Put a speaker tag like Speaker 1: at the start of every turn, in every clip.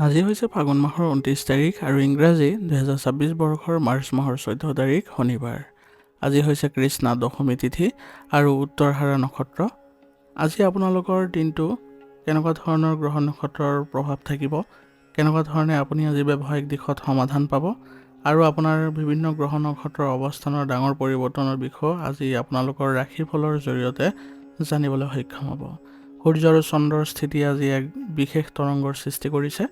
Speaker 1: আজি হৈছে ফাগুন মাহৰ 29 তাৰিখ আৰু ইংৰাজী 2026 বৰ্ষৰ মাৰ্চ মাহৰ 14 তাৰিখ শনিবাৰ। আজি হৈছে কৃষ্ণা দশমী তিথি আৰু উত্তৰহাৰা নক্ষত্ৰ। আজি আপোনালোকৰ দিনটো কেনেকুৱা ধৰণৰ গ্ৰহ নক্ষত্ৰৰ প্ৰভাৱ থাকিব, কেনেকুৱা ধৰণে আপুনি আজি ব্যৱসায়িক দিশত সমাধান পাব আৰু আপোনাৰ বিভিন্ন গ্ৰহ নক্ষত্ৰৰ অৱস্থানৰ ডাঙৰ পৰিৱৰ্তনৰ বিষয়ে আজি আপোনালোকৰ ৰাশিফলৰ জৰিয়তে জানিবলৈ সক্ষম হ'ব। সূৰ্য আৰু চন্দ্ৰৰ স্থিতি আজি এক বিশেষ তৰংগৰ সৃষ্টি কৰিছে,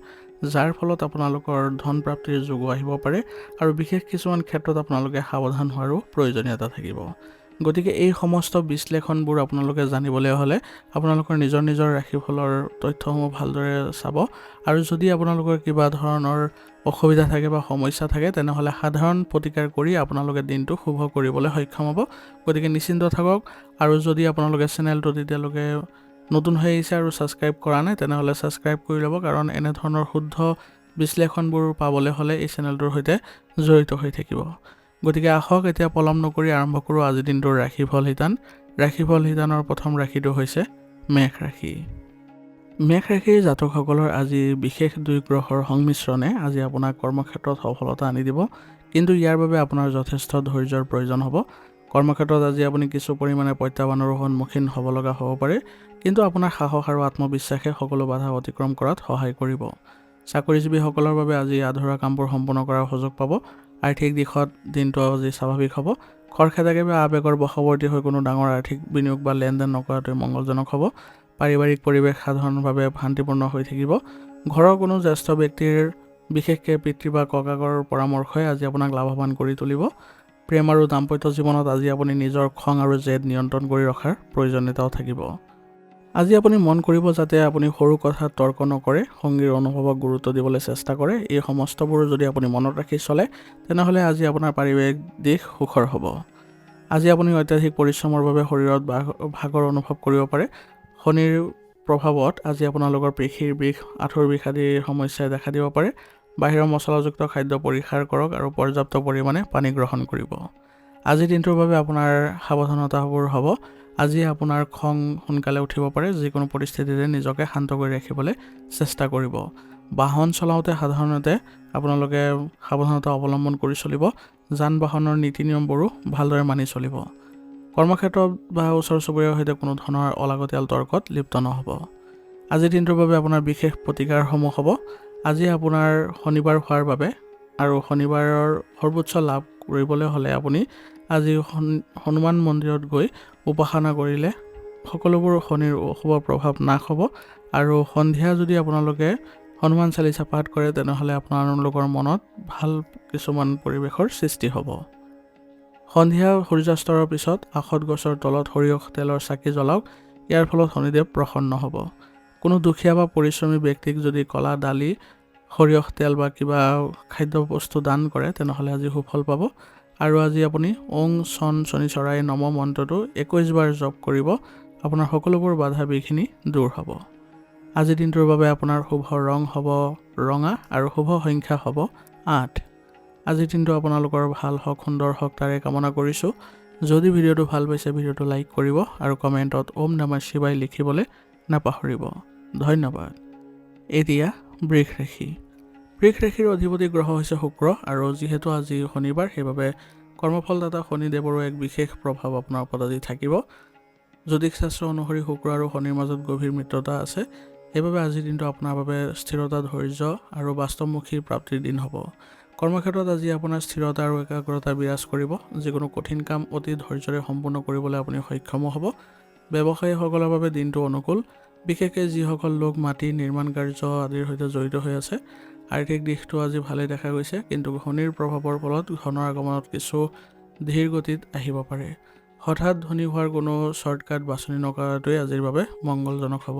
Speaker 1: যাৰ ফলত আপোনালোকৰ ধন প্ৰাপ্তিৰ যোগো আহিব পাৰে আৰু বিশেষ কিছুমান ক্ষেত্ৰত আপোনালোকে সাৱধান হোৱাৰো প্ৰয়োজনীয়তা থাকিব। গতিকে এই সমস্ত বিশ্লেষণবোৰ আপোনালোকে জানিবলৈ হ'লে আপোনালোকৰ নিজৰ ৰাশিফলৰ তথ্যসমূহ ভালদৰে চাব আৰু যদি আপোনালোকৰ কিবা ধৰণৰ অসুবিধা থাকে বা সমস্যা থাকে তেনেহ'লে সাধাৰণ প্ৰতিকাৰ কৰি আপোনালোকে দিনটো শুভ কৰিবলৈ সক্ষম হ'ব। গতিকে নিশ্চিন্ত থাকক আৰু যদি আপোনালোকে চেনেলটো তেতিয়ালৈকে নতুন হৈ আহিছে আৰু ছাবস্ক্ৰাইব কৰা নাই তেনেহ'লে ছাবস্ক্ৰাইব কৰি ল'ব, কাৰণ এনেধৰণৰ শুদ্ধ বিশ্লেষণবোৰ পাবলৈ হ'লে এই চেনেলটোৰ সৈতে জড়িত হৈ থাকিব। গতিকে আহক এতিয়া পলম নকৰি আৰম্ভ কৰোঁ আজিৰ দিনটোৰ ৰাশিফল শিতান। ৰাশিফল শিতানৰ প্ৰথম ৰাশিটো হৈছে মেষ ৰাশি। মেষ ৰাশিৰ জাতকসকলৰ আজি বিশেষ দুই গ্ৰহৰ সংমিশ্ৰণে আজি আপোনাক কৰ্মক্ষেত্ৰত সফলতা আনি দিব, কিন্তু ইয়াৰ বাবে আপোনাৰ যথেষ্ট ধৈৰ্যৰ প্ৰয়োজন হ'ব। কৰ্মক্ষেত্ৰত আজি আপুনি কিছু পৰিমাণে প্ৰত্যাহ্বানৰো সন্মুখীন হ'ব লগা হ'ব পাৰে, কিন্তু আপোনাৰ সাহস আৰু আত্মবিশ্বাসে সকলো বাধা অতিক্ৰম কৰাত সহায় কৰিব। চাকৰিজীৱীসকলৰ বাবে আজি আধৰুৱা কামবোৰ সম্পূৰ্ণ কৰাৰ সুযোগ পাব। আৰ্থিক দিশত দিনটো আজি স্বাভাৱিক হ'ব। খৰখেদাকে বা আৱেগৰ বশৱৰ্তী হৈ কোনো ডাঙৰ আৰ্থিক বিনিয়োগ বা লেনদেন নকৰাটোৱে মংগলজনক হ'ব। পাৰিবাৰিক পৰিৱেশ সাধাৰণভাৱে শান্তিপূৰ্ণ হৈ থাকিব। ঘৰৰ কোনো জ্যেষ্ঠ ব্যক্তিৰ বিশেষকৈ পিতৃ বা ককাকৰ পৰামৰ্শই আজি আপোনাক লাভৱান কৰি তুলিব। প্ৰেম আৰু দাম্পত্য জীৱনত আজি আপুনি নিজৰ খং আৰু জেদ নিয়ন্ত্ৰণ কৰি ৰখাৰ প্ৰয়োজনীয়তাও থাকিব। আজি আপুনি মন কৰিব যাতে আপুনি সৰু কথাত তৰ্ক নকৰে, সংগীৰ অনুভৱক গুৰুত্ব দিবলৈ চেষ্টা কৰে। এই সমস্তবোৰ যদি আপুনি মনত ৰাখি চলে তেনেহ'লে আজি আপোনাৰ পাৰিবাৰিক দিশ সুখৰ হ'ব। আজি আপুনি অত্যাধিক পৰিশ্ৰমৰ বাবে শৰীৰত ভাগৰ অনুভৱ কৰিব পাৰে। শনিৰ প্ৰভাৱত আজি আপোনালোকৰ পেশীৰ বিষ, আঁঠুৰ বিষ আদিৰ সমস্যাই দেখা দিব পাৰে। বাহিৰৰ মছলাযুক্ত খাদ্য পৰিহাৰ কৰক আৰু পৰ্যাপ্ত পৰিমাণে পানী গ্ৰহণ কৰিব। আজিৰ দিনটোৰ বাবে আপোনাৰ সাৱধানতাবোৰ হ'ব। আজি আপোনাৰ খং সোনকালে উঠিব পাৰে। যিকোনো পৰিস্থিতিতে নিজকে শান্ত কৰি ৰাখিবলৈ চেষ্টা কৰিব। বাহন চলাওঁতে সাধাৰণতে আপোনালোকে সাৱধানতা অৱলম্বন কৰি চলিব। যান বাহনৰ নীতি নিয়মবোৰো ভালদৰে মানি চলিব। কৰ্মক্ষেত্ৰত বা ওচৰ চুবুৰীয়াৰ সৈতে কোনো ধৰণৰ অলাগতিয়াল তৰ্কত লিপ্ত নহ'ব। আজিৰ দিনটোৰ বাবে আপোনাৰ বিশেষ প্ৰতিকাৰসমূহ হ'ব। আজি আপোনাৰ শনিবাৰ হোৱাৰ বাবে আৰু শনিবাৰৰ সৰ্বোচ্চ লাভ কৰিবলৈ হ'লে আপুনি আজি হনুমান মন্দিৰত গৈ উপাসনা কৰিলে সকলোবোৰ শনিৰ অশুভ প্ৰভাৱ নাশ হ'ব। আৰু সন্ধিয়া যদি আপোনালোকে হনুমান চালিচা পাঠ কৰে তেনেহ'লে আপোনালোকৰ মনত ভাল কিছুমান পৰিৱেশৰ সৃষ্টি হ'ব। সন্ধিয়া সূৰ্যাস্তৰ পিছত আখত গছৰ তলত সৰিয়হ তেলৰ চাকি জ্বলাওক। ইয়াৰ ফলত শনিদেৱ প্ৰসন্ন হ'ব। কোনো দুখীয়া বা পৰিশ্ৰমী ব্যক্তিক যদি কলা দালি, সৰিয়হ তেল বা কিবা খাদ্য বস্তু দান কৰে তেনেহ'লে আজি সুফল পাব। আৰু আজি আপুনি ওং চন শনিচৰাই নম মন্ত্ৰটো 21 বাৰ জপ কৰিব। আপোনাৰ সকলোবোৰ বাধা বিঘিনি দূৰ হ'ব। আজিৰ দিনটোৰ বাবে আপোনাৰ শুভ ৰং হ'ব ৰঙা আৰু শুভ সংখ্যা হ'ব 8। আজিৰ দিনটো আপোনালোকৰ ভাল হওক, সুন্দৰ হওক তাৰে কামনা কৰিছোঁ। যদি ভিডিঅ'টো ভাল পাইছে ভিডিঅ'টো লাইক কৰিব আৰু কমেণ্টত ওম নমঃ শিৱায় লিখিবলৈ নাপাহৰিব। ধন্যবাদ। এতিয়া বৃষ ৰাশি। বৃষ ৰাশিৰ অধিপতি গ্ৰহ হৈছে শুক্ৰ আৰু যিহেতু আজি শনিবাৰ সেইবাবে কৰ্মফলদাতা শনিদেৱৰো এক বিশেষ প্ৰভাৱ আপোনাৰ ওপৰত আজি থাকিব। জ্যোতিষশাস্ত্ৰ অনুসৰি শুক্ৰ আৰু শনিৰ মাজত গভীৰ মিত্ৰতা আছে। সেইবাবে আজিৰ দিনটো আপোনাৰ বাবে স্থিৰতা, ধৈৰ্য আৰু বাস্তৱমুখী প্ৰাপ্তিৰ দিন হ'ব। কৰ্মক্ষেত্ৰত আজি আপোনাৰ স্থিৰতা আৰু একাগ্ৰতা বিৰাজ কৰিব। যিকোনো কঠিন কাম অতি ধৈৰ্যৰে সম্পূৰ্ণ কৰিবলৈ আপুনি সক্ষম হ'ব। ব্যৱসায়ীসকলৰ বাবে দিনটো অনুকূল, বিশেষকৈ যিসকল লোক মাটি নিৰ্মাণ কাৰ্য আদিৰ সৈতে জড়িত হৈ আছে। আৰ্থিক দিশটো আজি ভালেই দেখা গৈছে, কিন্তু শনিৰ প্ৰভাৱৰ ফলত ধনৰ আগমনত কিছু ধীৰ গতিত আহিব পাৰে। হঠাৎ ধনী হোৱাৰ কোনো শ্বৰ্টকাট বাছনি নকৰাটোৱে আজিৰ বাবে মংগলজনক হ'ব।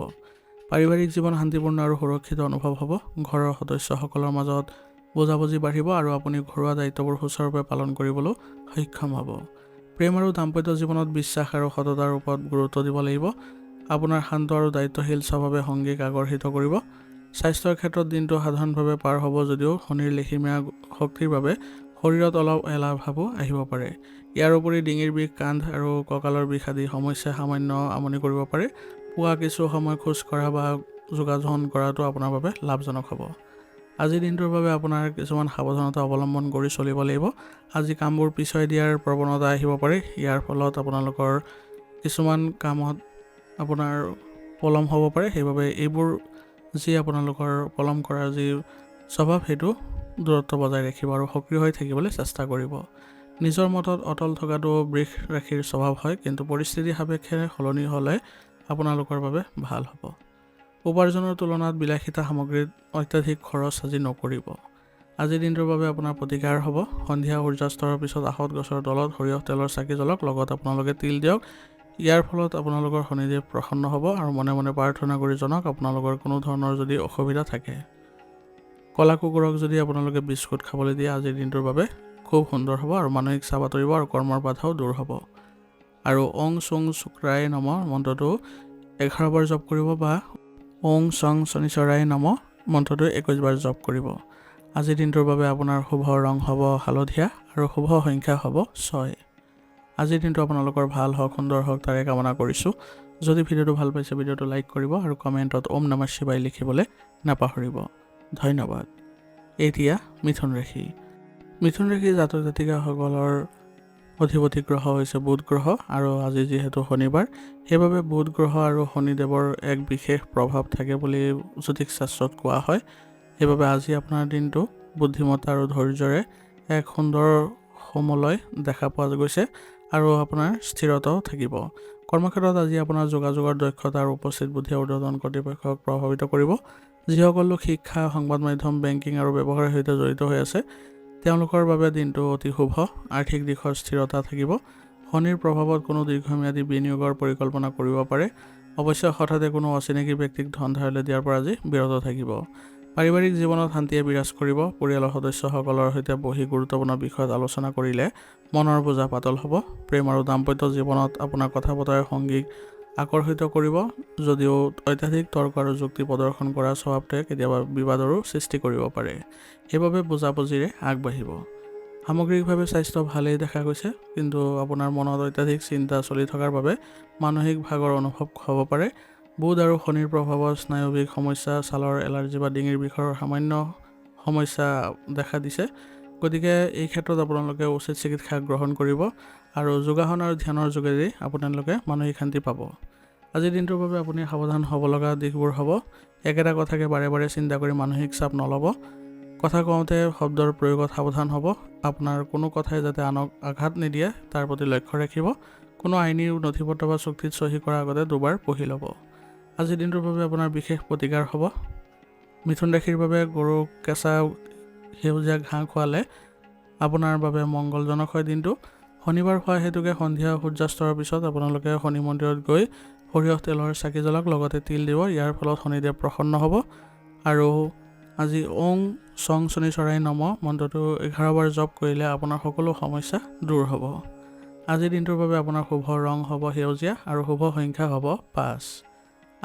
Speaker 1: পাৰিবাৰিক জীৱন শান্তিপূৰ্ণ আৰু সুৰক্ষিত অনুভৱ হ'ব। ঘৰৰ সদস্যসকলৰ মাজত বুজাবুজি বাঢ়িব আৰু আপুনি ঘৰুৱা দায়িত্ববোৰ সুচাৰুৰূপে পালন কৰিবলৈ সক্ষম হ'ব। প্ৰেম আৰু দাম্পত্য জীৱনত বিশ্বাস আৰু সততাৰ ওপৰত গুৰুত্ব দিব লাগিব। আপোনাৰ শান্ত আৰু দায়িত্বশীল স্বভাৱে সংগীক আকৰ্ষিত কৰিব। স্বাস্থ্যৰ ক্ষেত্ৰত দিনটো সাধাৰণভাৱে পাৰ হ'ব যদিও শনিৰ লেখিমীয়া শক্তিৰ বাবে শৰীৰত অলপ এলাহ ভাবো আহিব পাৰে। ইয়াৰ উপৰি ডিঙিৰ বিষ, কান্ধ আৰু কঁকালৰ বিষ আদি সমস্যাই সামান্য আমনি কৰিব পাৰে। পুৱা কিছু সময় খোজ কঢ়া বা যোগাযোগ কৰাটো আপোনাৰ বাবে লাভজনক হ'ব। আজিৰ দিনটোৰ বাবে আপোনাৰ কিছুমান সাৱধানতা অৱলম্বন কৰি চলিব লাগিব। আজি কামবোৰ পিছুৱাই দিয়াৰ প্ৰৱণতা আহিব পাৰে। ইয়াৰ ফলত আপোনালোকৰ কিছুমান কামত আপোনাৰ পলম হ'ব পাৰে। সেইবাবে এইবোৰ যি আপোনালোকৰ পলম কৰাৰ যি স্বভাৱ সেইটো দূৰত্ব বজাই ৰাখিব আৰু সক্ৰিয় হৈ থাকিবলৈ চেষ্টা কৰিব। নিজৰ মতত অটল থকাটো বৃষ ৰাশিৰ স্বভাৱ হয়, কিন্তু পৰিস্থিতি সাপেক্ষে সলনি হ'লে আপোনালোকৰ বাবে ভাল হ'ব। উপাৰ্জনৰ তুলনাত বিলাসিতা সামগ্ৰীত অত্যাধিক খৰচ আজি নকৰিব। আজিৰ দিনটোৰ বাবে আপোনাৰ প্ৰতিকাৰ হ'ব। সন্ধিয়া সূৰ্যাস্তৰ পিছত আহঁত গছৰ তলত সৰিয়হ তেলৰ চাকি জ্বলক, লগত আপোনালোকে তিল দিয়ক। ইয়াৰ ফলত আপোনালোকৰ শনিদেৱ প্ৰসন্ন হ'ব আৰু মনে মনে প্ৰাৰ্থনা কৰি জনাওক আপোনালোকৰ কোনো ধৰণৰ যদি অসুবিধা থাকে। ক'লা কুকুৰক যদি আপোনালোকে বিস্কুট খাবলৈ দিয়ে আজিৰ দিনটোৰ বাবে খুব সুন্দৰ হ'ব আৰু মানসিক চাপ আঁতৰিব আৰু কৰ্মৰ বাধাও দূৰ হ'ব। আৰু ওং চং শুক্ৰায় নম মন্ত্ৰটো 11 বাৰ জপ কৰিব বা ওং চং শনিশ্চৰায় নম মন্ত্ৰটো 21 বাৰ জপ কৰিব। আজিৰ দিনটোৰ বাবে আপোনাৰ শুভ ৰং হ'ব হালধীয়া আৰু শুভ সংখ্যা হ'ব 6। আজিৰ দিনটো আপোনালোকৰ ভাল হওক, সুন্দৰ হওক তাৰে কামনা কৰিছোঁ। যদি ভিডিঅ'টো ভাল পাইছে ভিডিঅ'টো লাইক কৰিব আৰু কমেণ্টত ওম নমঃ শিৱায় লিখিবলৈ নাপাহৰিব। ধন্যবাদ। এতিয়া মিথুন ৰাশি। মিথুন ৰাশি জাতক জাতিকাসকলৰ অধিপতি গ্ৰহ হৈছে বুধ গ্ৰহ আৰু আজি যিহেতু শনিবাৰ, সেইবাবে বুধ গ্ৰহ আৰু শনিদেৱৰ এক বিশেষ প্ৰভাৱ থাকে বুলি জ্যোতিষ শাস্ত্ৰত কোৱা হয়। সেইবাবে আজি আপোনাৰ দিনটো বুদ্ধিমত্তা আৰু ধৈৰ্যৰে এক সুন্দৰ সমলয় দেখা পোৱা গৈছে আৰু আপোনাৰ স্থিৰতাও থাকিব। কৰ্মক্ষেত্ৰত আজি আপোনাৰ যোগাযোগৰ দক্ষতা আৰু উপস্থিত বুদ্ধিয়ে ঊৰ্ধ্বতন কৰ্তৃপক্ষক প্ৰভাৱিত কৰিব। যিসকল লোক শিক্ষা, সংবাদ মাধ্যম, বেংকিং আৰু ব্যৱসায়ৰ সৈতে জড়িত হৈ আছে তেওঁলোকৰ বাবে দিনটো অতি শুভ। আৰ্থিক দিশৰ স্থিৰতা থাকিব। শনিৰ প্ৰভাৱত কোনো দীৰ্ঘম্যাদী বিনিয়োগৰ পৰিকল্পনা কৰিব পাৰে। অৱশ্যে হঠাতে কোনো অচিনাকি ব্যক্তিক ধন ধাৰলৈ দিয়াৰ পৰা আজি বিৰত থাকিব। পাৰিবাৰিক জীৱনত শান্তিয়ে বিৰাজ কৰিব। পৰিয়ালৰ সদস্যসকলৰ সৈতে বহি গুৰুত্বপূৰ্ণ বিষয়ত আলোচনা কৰিলে মনৰ বোজা পাতল হ'ব। প্ৰেম আৰু দাম্পত্য জীৱনত আপোনাৰ কথা বতৰাই সংগীক আকৰ্ষিত কৰিব। যদিও অত্যাধিক তৰ্ক আৰু যুক্তি প্ৰদৰ্শন কৰা স্বভাৱটোৱে কেতিয়াবা বিবাদৰো সৃষ্টি কৰিব পাৰে। সেইবাবে বুজাবুজিৰে আগবাঢ়িব। সামগ্ৰিকভাৱে স্বাস্থ্য ভালেই দেখা গৈছে, কিন্তু আপোনাৰ মনত অত্যাধিক চিন্তা চলি থকাৰ বাবে মানসিক ভাগৰ অনুভৱ হ'ব পাৰে। বুধ আৰু শনিৰ প্ৰভাৱত স্নায়ৱিক সমস্যা, ছালৰ এলাৰ্জি বা ডিঙিৰ বিষৰ সামান্য সমস্যা দেখা দিছে। গতিকে এই ক্ষেত্ৰত আপোনালোকে উচিত চিকিৎসা গ্ৰহণ কৰিব আৰু যোগাসন আৰু ধ্যানৰ যোগেদি আপোনালোকে মানসিক শান্তি পাব। আজিৰ দিনটোৰ বাবে আপুনি সাৱধান হ'ব লগা দিশবোৰ হ'ব। একেটা কথাকে বাৰে বাৰে চিন্তা কৰি মানসিক চাপ নল'ব। কথা কওঁতে শব্দৰ প্ৰয়োগত সাৱধান হ'ব। আপোনাৰ কোনো কথাই যাতে আনক আঘাত নিদিয়ে তাৰ প্ৰতি লক্ষ্য ৰাখিব। কোনো আইনী নথিপত্ৰ বা চুক্তিত চহী কৰাৰ আগতে দুবাৰ পঢ়ি ল'ব। আজিৰ দিনটোৰ বাবে আপোনাৰ বিশেষ প্ৰতিকাৰ হ'ব। মিথুন ৰাশিৰ বাবে গৰুক কেঁচা সেউজীয়া ঘাঁহ খোৱালে আপোনাৰ বাবে মংগলজনক হয় দিনটো। শনিবাৰ হোৱা হেতুকে সন্ধিয়া সূৰ্যাস্তৰ পিছত আপোনালোকে শনি মন্দিৰত গৈ সৰিয়হ তেলৰ চাকি জ্বলাওক, লগতে তিল দিব। ইয়াৰ ফলত শনিদেৱ প্ৰসন্ন হ'ব। আৰু আজি ওং চং শনিশ্চৰায় নম মন্ত্ৰটো 11 বাৰ জপ কৰিলে আপোনাৰ সকলো সমস্যা দূৰ হ'ব। আজিৰ দিনটোৰ বাবে আপোনাৰ শুভ ৰং হ'ব সেউজীয়া আৰু শুভ সংখ্যা হ'ব 5।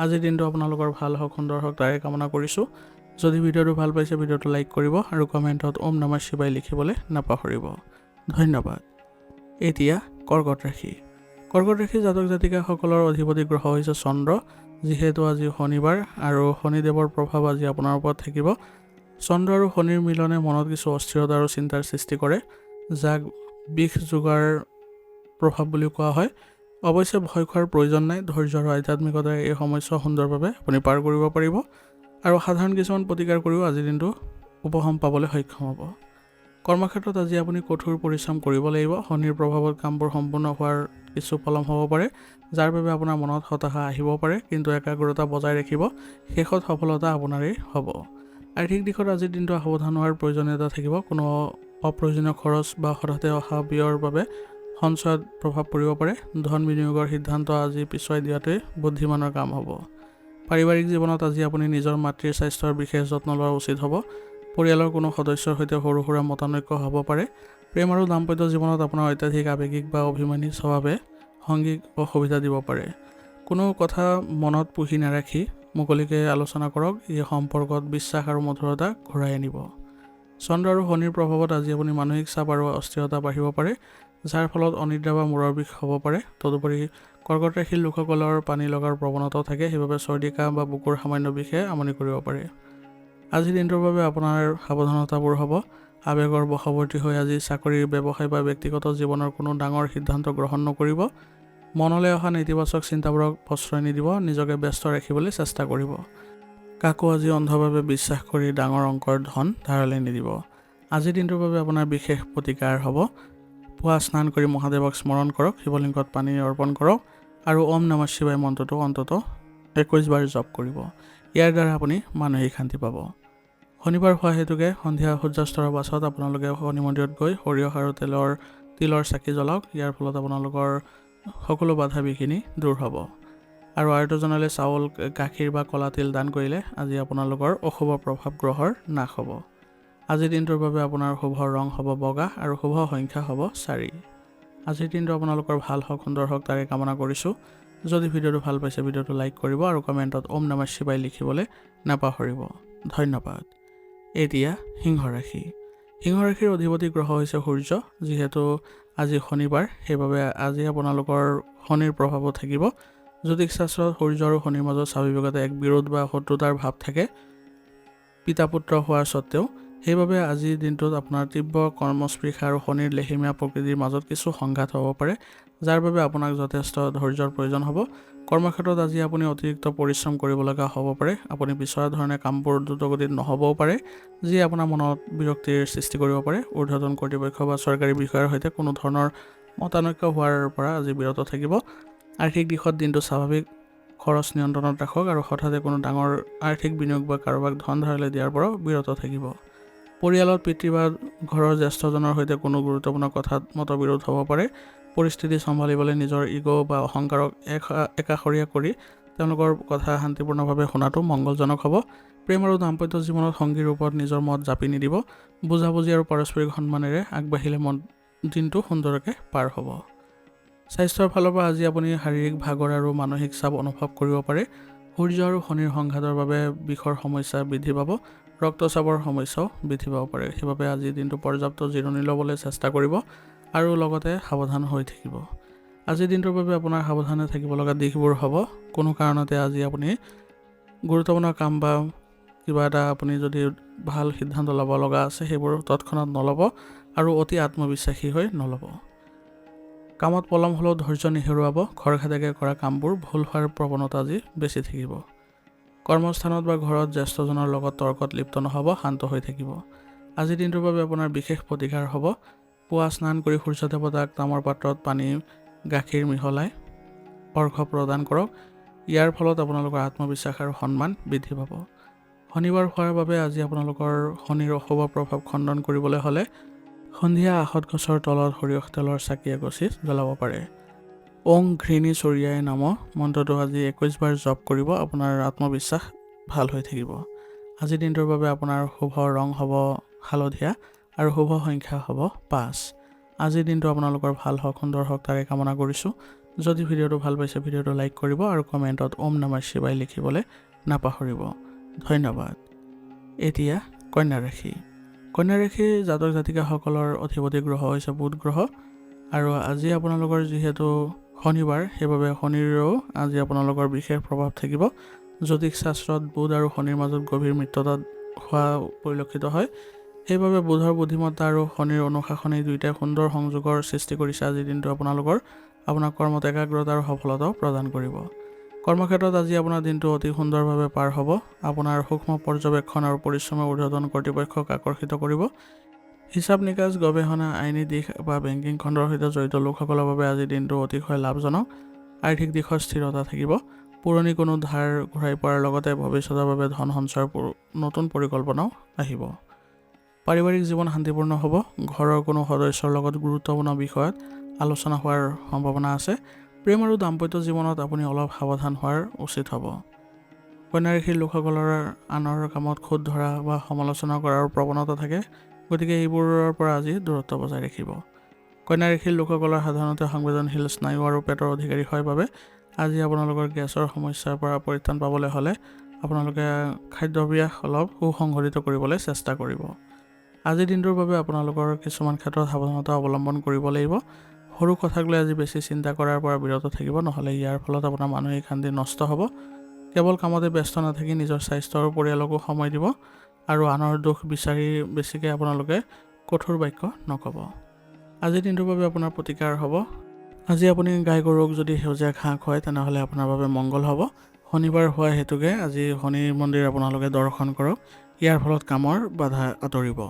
Speaker 1: আজিৰ দিনটো আপোনালোকৰ ভাল হওক, সুন্দৰ হওক তাৰে কামনা কৰিছোঁ। যদি ভিডিঅ'টো ভাল পাইছে ভিডিঅ'টো লাইক কৰিব আৰু কমেণ্টত ওম নমঃ শিৱায় লিখিবলৈ নাপাহৰিব। ধন্যবাদ। এতিয়া কৰ্কট ৰাশি। কৰ্কট ৰাশি জাতক জাতিকাসকলৰ অধিপতি গ্ৰহ হৈছে চন্দ্ৰ। যিহেতু আজি শনিবাৰ আৰু শনিদেৱৰ প্ৰভাৱ আজি আপোনাৰ ওপৰত থাকিব। চন্দ্ৰ আৰু শনিৰ মিলনে মনত কিছু অস্থিৰতা আৰু চিন্তাৰ সৃষ্টি কৰে, যাক বিষ যোগাৰ প্ৰভাৱ বুলি কোৱা হয়। অৱশ্যে ভয় খোৱাৰ প্ৰয়োজন নাই। ধৈৰ্য আৰু আধ্যাত্মিকতাৰে এই সমস্যা সুন্দৰভাৱে আপুনি পাৰ কৰিব পাৰিব আৰু সাধাৰণ কিছুমান প্ৰতিকাৰ কৰিও আজিৰ দিনটো উপশম পাবলৈ সক্ষম হ'ব। কৰ্মক্ষেত্ৰত আজি আপুনি কঠোৰ পৰিশ্ৰম কৰিব লাগিব। শনিৰ প্ৰভাৱত কামবোৰ সম্পূৰ্ণ হোৱাৰ কিছু পলম হ'ব পাৰে, যাৰ বাবে আপোনাৰ মনত হতাশা আহিব পাৰে, কিন্তু একাগ্ৰতা বজাই ৰাখিব। শেষত সফলতা আপোনাৰেই হ'ব। আৰ্থিক দিশত আজিৰ দিনটো সাৱধান হোৱাৰ প্ৰয়োজনীয়তা থাকিব। কোনো অপ্ৰয়োজনীয় খৰচ বা হঠাতে অহা ব্যয়ৰ বাবে সঞ্চয়ত প্ৰভাৱ পৰিব পাৰে। ধন বিনিয়োগৰ সিদ্ধান্ত আজি পিছুৱাই দিয়াটোৱে বুদ্ধিমানৰ কাম হ'ব। পাৰিবাৰিক জীৱনত আজি আপুনি নিজৰ মাতৃৰ স্বাস্থ্যৰ বিশেষ যত্ন লোৱা উচিত হ'ব। পৰিয়ালৰ কোনো সদস্যৰ সৈতে সৰু সুৰা মতানৈক্য হ'ব পাৰে। প্ৰেম আৰু দাম্পত্য জীৱনত আপোনাৰ অত্যাধিক আৱেগিক বা অভিমানী স্বভাৱে সংগীক অসুবিধা দিব পাৰে। কোনো কথা মনত পুহি নাৰাখি মুকলিকে আলোচনা কৰক। এই সম্পৰ্কত বিশ্বাস আৰু মধুৰতা ঘূৰাই আনিব। চন্দ্ৰ আৰু শনিৰ প্ৰভাৱত আজি আপুনি মানসিক চাপ আৰু অস্থিৰতা বাঢ়িব পাৰে। যাৰ ফলত অনিদ্ৰা বা মূৰৰ বিষ হ'ব পাৰে। তদুপৰি কৰ্কট ৰাশিৰ লোকসকলৰ পানী লগাৰ প্ৰৱণতাও থাকে, সেইবাবে চৰ্দি কাহ বা বুকুৰ সামান্য বিষে আমনি কৰিব পাৰে। আজিৰ দিনটোৰ বাবে আপোনাৰ সাৱধানতাবোৰ হ'ব: আৱেগৰ বশৱৰ্তী হৈ আজি চাকৰি, ব্যৱসায় বা ব্যক্তিগত জীৱনৰ কোনো ডাঙৰ সিদ্ধান্ত গ্ৰহণ নকৰিব। মনলৈ অহা নেতিবাচক চিন্তাবোৰক প্ৰশ্ৰয় নিদিব, নিজকে ব্যস্ত ৰাখিবলৈ চেষ্টা কৰিব। কাকো আজি অন্ধভাৱে বিশ্বাস কৰি ডাঙৰ অংকৰ ধন ধাৰলৈ নিদিব। আজিৰ দিনটোৰ বাবে আপোনাৰ বিশেষ প্ৰতিকাৰ হ'ব: পুৱা স্নান কৰি মহাদেৱক স্মৰণ কৰক, শিৱলিংগত পানী অৰ্পণ কৰক আৰু ওম নমঃ শিৱায় মন্ত্ৰটো অন্ততঃ 21 বাৰ জপ কৰিব। ইয়াৰ দ্বাৰা আপুনি মানসিক শান্তি পাব। শনিবাৰ হোৱা হেতুকে সন্ধিয়া সূৰ্যাস্তৰ পাছত আপোনালোকে শনি মন্দিৰত গৈ সৰিয়হ আৰু তিলৰ চাকি জ্বলাওক। ইয়াৰ ফলত আপোনালোকৰ সকলো বাধা বিঘিনি দূৰ হ'ব। আৰু আৰ্তজনলৈ চাউল, গাখীৰ বা কলা তিল দান কৰিলে আজি আপোনালোকৰ অশুভ প্ৰভাৱ গ্ৰহৰ নাশ হ'ব। আজিৰ দিনটোৰ বাবে আপোনাৰ শুভ ৰং হ'ব বগা আৰু শুভ সংখ্যা হ'ব 4। আজিৰ দিনটো আপোনালোকৰ ভাল হওক, সুন্দৰ হওক তাৰে কামনা কৰিছোঁ। যদি ভিডিঅ'টো ভাল পাইছে ভিডিঅ'টো লাইক কৰিব আৰু কমেণ্টত ওম নমঃ শিৱায় লিখিবলৈ নাপাহৰিব। ধন্যবাদ। এতিয়া সিংহ ৰাশি। সিংহ ৰাশিৰ অধিপতি গ্ৰহ হৈছে সূৰ্য। যিহেতু আজি শনিবাৰ, সেইবাবে আজি আপোনালোকৰ শনিৰ প্ৰভাৱো থাকিব। জ্যোতিষ শাস্ত্ৰত সূৰ্য আৰু শনিৰ মাজত স্বাভাৱিকতে এক বিৰোধ বা শত্ৰুতাৰ ভাৱ থাকে, পিতা পুত্ৰ হোৱাৰ স্বত্বেও। সেইবাবে আজিৰ দিনটোত আপোনাৰ তীব্ৰ কৰ্মস্পৃহা আৰু শনিৰ লেহেমীয়া প্ৰকৃতিৰ মাজত কিছু সংঘাত হ'ব পাৰে, যাৰ বাবে আপোনাক যথেষ্ট ধৈৰ্যৰ প্ৰয়োজন হ'ব। কৰ্মক্ষেত্ৰত আজি আপুনি অতিৰিক্ত পৰিশ্ৰম কৰিব লগা হ'ব পাৰে। আপুনি বিচৰা ধৰণে কামবোৰ দ্ৰুতগতিত নহ'বও পাৰে, যিয়ে আপোনাৰ মনত বিৰক্তিৰ সৃষ্টি কৰিব পাৰে। ঊৰ্ধ্বতন কৰ্তৃপক্ষ বা চৰকাৰী বিষয়াৰ সৈতে কোনো ধৰণৰ মতানৈক্য হোৱাৰ পৰা আজি বিৰত থাকিব। আৰ্থিক দিশত দিনটো স্বাভাৱিক খৰচ নিয়ন্ত্ৰণত ৰাখক আৰু হঠাতে কোনো ডাঙৰ আৰ্থিক বিনিয়োগ বা কাৰোবাক ধন ধাৰলৈ দিয়াৰ পৰাও বিৰত থাকিব। পৰিয়ালত পিতৃ বা ঘৰৰ জ্যেষ্ঠজনৰ সৈতে কোনো গুৰুত্বপূৰ্ণ কথাত মতবিৰোধ হ'ব পাৰে। পৰিস্থিতি চম্ভালিবলৈ নিজৰ ইগ' বা অহংকাৰক একাষৰীয়া কৰি তেওঁলোকৰ কথা শান্তিপূৰ্ণভাৱে শুনাটো মংগলজনক হ'ব। প্ৰেম আৰু দাম্পত্য জীৱনত সংগীৰ ওপৰত নিজৰ মত জাপি নিদিব। বুজাবুজি আৰু পাৰস্পৰিক সন্মানেৰে আগবাঢ়িলে দিনটো সুন্দৰকৈ পাৰ হ'ব। স্বাস্থ্যৰ ফালৰ পৰা আজি আপুনি শাৰীৰিক ভাগৰ আৰু মানসিক চাপ অনুভৱ কৰিব পাৰে। সূৰ্য আৰু শনিৰ সংঘাতৰ বাবে বিষৰ সমস্যা বৃদ্ধি পাব, ৰক্তচাপৰ সমস্যাও বৃদ্ধি পাব পাৰে। সেইবাবে আজিৰ দিনটো পৰ্যাপ্ত জিৰণি ল'বলৈ চেষ্টা কৰিব আৰু লগতে সাৱধান হৈ থাকিব। আজিৰ দিনটোৰ বাবে আপোনাৰ সাৱধানে থাকিব লগা দিশবোৰ হ'ব: কোনো কাৰণতে আজি আপুনি গুৰুত্বপূৰ্ণ কাম বা কিবা এটা আপুনি যদি ভাল সিদ্ধান্ত ল'ব লগা আছে, সেইবোৰ তৎক্ষণাত নল'ব আৰু অতি আত্মবিশ্বাসী হৈ নল'ব। কামত পলম হ'লেও ধৈৰ্য নেহেৰুৱাব। খৰখেদাকৈ কৰা কামবোৰ ভুল হোৱাৰ প্ৰৱণতা আজি বেছি থাকিব। কৰ্মস্থানত বা ঘৰত জ্যেষ্ঠজনৰ লগত তৰ্কত লিপ্ত নহ'ব, শান্ত হৈ থাকিব। আজিৰ দিনটোৰ বাবে আপোনাৰ বিশেষ প্ৰতিকাৰ হ'ব: পুৱা স্নান কৰি সূৰ্য দেৱতাক তামৰ পাত্ৰত পানী, গাখীৰ মিহলাই অৰ্ঘ্য প্ৰদান কৰক। ইয়াৰ ফলত আপোনালোকৰ আত্মবিশ্বাস আৰু সন্মান বৃদ্ধি পাব। শনিবাৰ হোৱাৰ বাবে আজি আপোনালোকৰ শনিৰ অশুভ প্ৰভাৱ খণ্ডন কৰিবলৈ হ'লে সন্ধিয়া আহঁত গছৰ তলত সৰিয়হ তেলৰ চাকি এগছি জ্বলাব পাৰে। ওং ঘৃণী চৰিয়াই নাম মন্ত্ৰটো আজি 21 বাৰ জপ কৰিব। আপোনাৰ আত্মবিশ্বাস ভাল হৈ থাকিব। আজিৰ দিনটোৰ বাবে আপোনাৰ শুভ ৰং হ'ব হালধীয়া আৰু শুভ সংখ্যা হ'ব 5। আজিৰ দিনটো আপোনালোকৰ ভাল হওক, সুন্দৰ হওক তাৰে কামনা কৰিছোঁ। যদি ভিডিঅ'টো ভাল পাইছে ভিডিঅ'টো লাইক কৰিব আৰু কমেণ্টত ওম নমঃ শিৱায় লিখিবলৈ নাপাহৰিব। ধন্যবাদ। এতিয়া কন্যা ৰাশি। কন্যা ৰাশিৰ জাতক জাতিকাসকলৰ অধিপতি গ্ৰহ হৈছে বুধ গ্ৰহ। আৰু আজি আপোনালোকৰ যিহেতু শনিবাৰ, সেইবাবে শনিৰেও আজি আপোনালোকৰ বিশেষ প্ৰভাৱ থাকিব। জ্যোতিষ শাস্ত্ৰত বুধ আৰু শনিৰ মাজত গভীৰ মিত্ৰতা হোৱা পৰিলক্ষিত হয়। সেইবাবে বুধৰ বুদ্ধিমত্তা আৰু শনিৰ অনুশাসন এই দুয়োটাই সুন্দৰ সংযোগৰ সৃষ্টি কৰিছে। আজিৰ দিনটো আপোনাক কৰ্মত একাগ্ৰতা আৰু সফলতাও প্ৰদান কৰিব। কৰ্মক্ষেত্ৰত আজি আপোনাৰ দিনটো অতি সুন্দৰভাৱে পাৰ হ'ব। আপোনাৰ সূক্ষ্ম পৰ্যবেক্ষণ আৰু পৰিশ্ৰমে ঊৰ্ধ্বতন কৰ্তৃপক্ষক আকৰ্ষিত কৰিব। হিচাপ নিকাচ, গৱেষণা, আইনী দিশ বা বেংকিং খণ্ডৰ সৈতে জড়িত লোকসকলৰ বাবে আজিৰ দিনটো অতিশয় লাভজনক। আৰ্থিক দিশত স্থিৰতা থাকিব। পুৰণি কোনো ধাৰ ঘূৰাই পোৱাৰ লগতে ভৱিষ্যতৰ বাবে ধন সঞ্চয়ৰ নতুন পৰিকল্পনাও আহিব। পাৰিবাৰিক জীৱন শান্তিপূৰ্ণ হ'ব। ঘৰৰ কোনো সদস্যৰ লগত গুৰুত্বপূৰ্ণ বিষয়ত আলোচনা হোৱাৰ সম্ভাৱনা আছে। প্ৰেম আৰু দাম্পত্য জীৱনত আপুনি অলপ সাৱধান হোৱাৰ উচিত হ'ব। কন্যা ৰাশিৰ লোকসকলৰ আনৰ কামত খুঁত ধৰা বা সমালোচনা কৰাৰ প্ৰৱণতা থাকে, গতিকে এইবোৰৰ পৰা আজি দূৰত্ব বজাই ৰাখিব। কন্যা ৰাশিৰ লোকসকলৰ সাধাৰণতে সংবেদনশীল স্নায়ু আৰু পেটৰ অধিকাৰী হয় বাবে আজি আপোনালোকৰ গেছৰ সমস্যাৰ পৰা পৰিত্ৰাণ পাবলৈ হ'লে আপোনালোকে খাদ্যাভ্যাস অলপ সুসংগঠিত কৰিবলৈ চেষ্টা কৰিব। আজিৰ দিনটোৰ বাবে আপোনালোকৰ কিছুমান ক্ষেত্ৰত সাৱধানতা অৱলম্বন কৰিব লাগিব। সৰু কথাক লৈ আজি বেছি চিন্তা কৰাৰ পৰা বিৰত থাকিব, নহ'লে ইয়াৰ ফলত আপোনাৰ মানসিক শান্তি নষ্ট হ'ব। কেৱল কামতে ব্যস্ত নাথাকি নিজৰ স্বাস্থ্য আৰু পৰিয়ালকো সময় দিব আৰু আনৰ দুখ বিচাৰি বেছিকৈ আপোনালোকে কঠোৰ বাক্য নক'ব। আজিৰ দিনটোৰ বাবে আপোনাৰ প্ৰতিকাৰ হ'ব। আজি আপুনি গাই গৰুক যদি সেউজীয়া ঘাঁহ খুৱায় তেনেহ'লে আপোনাৰ বাবে মংগল হ'ব। শনিবাৰ হোৱা হেতুকে আজি শনি মন্দিৰ আপোনালোকে দৰ্শন কৰক। ইয়াৰ ফলত কামৰ বাধা আঁতৰিব।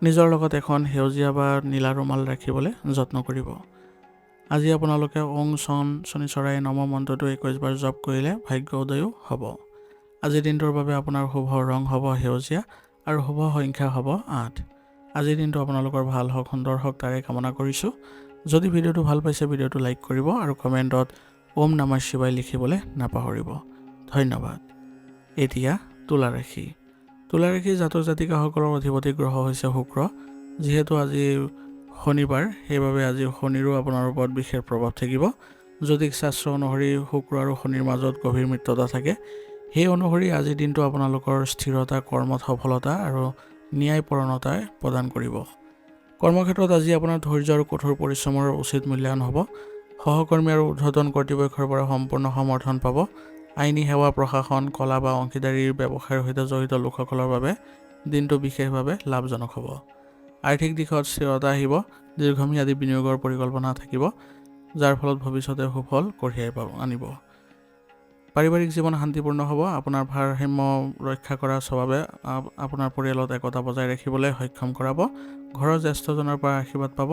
Speaker 1: নিজৰ লগত এখন সেউজীয়া বা নীলা ৰুমাল ৰাখিবলৈ যত্ন কৰিব। আজি আপোনালোকে ওং চন শনিচৰাই নম মন্ত্ৰটো 21 বাৰ জপ কৰিলে ভাগ্য উদয়ো হ'ব। আজিৰ দিনটোৰ বাবে আপোনাৰ শুভ ৰং হ'ব সেউজীয়া আৰু শুভ সংখ্যা হ'ব 8। আজিৰ দিনটো আপোনালোকৰ ভাল হওক, সুন্দৰ হওক তাৰে কামনা কৰিছোঁ। যদি ভিডিঅ'টো ভাল পাইছে ভিডিঅ'টো লাইক কৰিব আৰু কমেণ্টত ওম নমঃ শিৱায় লিখিবলৈ নাপাহৰিব। ধন্যবাদ। এতিয়া তুলা ৰাশি। তুলা ৰাশি জাতক জাতিকাসকলৰ অধিপতি গ্ৰহ হৈছে শুক্ৰ। যিহেতু আজি শনিবাৰ সেইবাবে আজি শনিৰো আপোনাৰ ওপৰত বিশেষ প্ৰভাৱ থাকিব। জ্যোতিষ শাস্ত্ৰ অনুসৰি শুক্ৰ আৰু শনিৰ মাজত গভীৰ মিত্ৰতা থাকে। সেই অনুসৰি আজিৰ দিনটো আপোনালোকৰ স্থিৰতা, কৰ্মত সফলতা আৰু ন্যায়পৰণতাই প্ৰদান কৰিব। কৰ্মক্ষেত্ৰত আজি আপোনাৰ ধৈৰ্য আৰু কঠোৰ পৰিশ্ৰমৰ উচিত মূল্যায়ন হ'ব। সহকৰ্মী আৰু ঊৰ্ধ্বতন কৰ্তৃপক্ষৰ পৰা সম্পূৰ্ণ সমৰ্থন পাব। আইনী সেৱা, প্ৰশাসন, কলা বা অংশীদাৰীৰ ব্যৱসায়ৰ সৈতে জড়িত লোকসকলৰ বাবে দিনটো বিশেষভাৱে লাভজনক হ'ব। আৰ্থিক দিশত স্থিৰতা আহিব। দীৰ্ঘম্যাদী বিনিয়োগৰ পৰিকল্পনা থাকিব, যাৰ ফলত ভৱিষ্যতে সুফল কঢ়িয়াই আনিব। পাৰিবাৰিক জীৱন শান্তিপূৰ্ণ হ'ব। আপোনাৰ ভাৰসাম্য ৰক্ষা কৰাৰ স্বভাৱে আপোনাৰ পৰিয়ালত একতা বজাই ৰাখিবলৈ সক্ষম কৰাব। ঘৰৰ জ্যেষ্ঠজনৰ পৰা আশীৰ্বাদ পাব।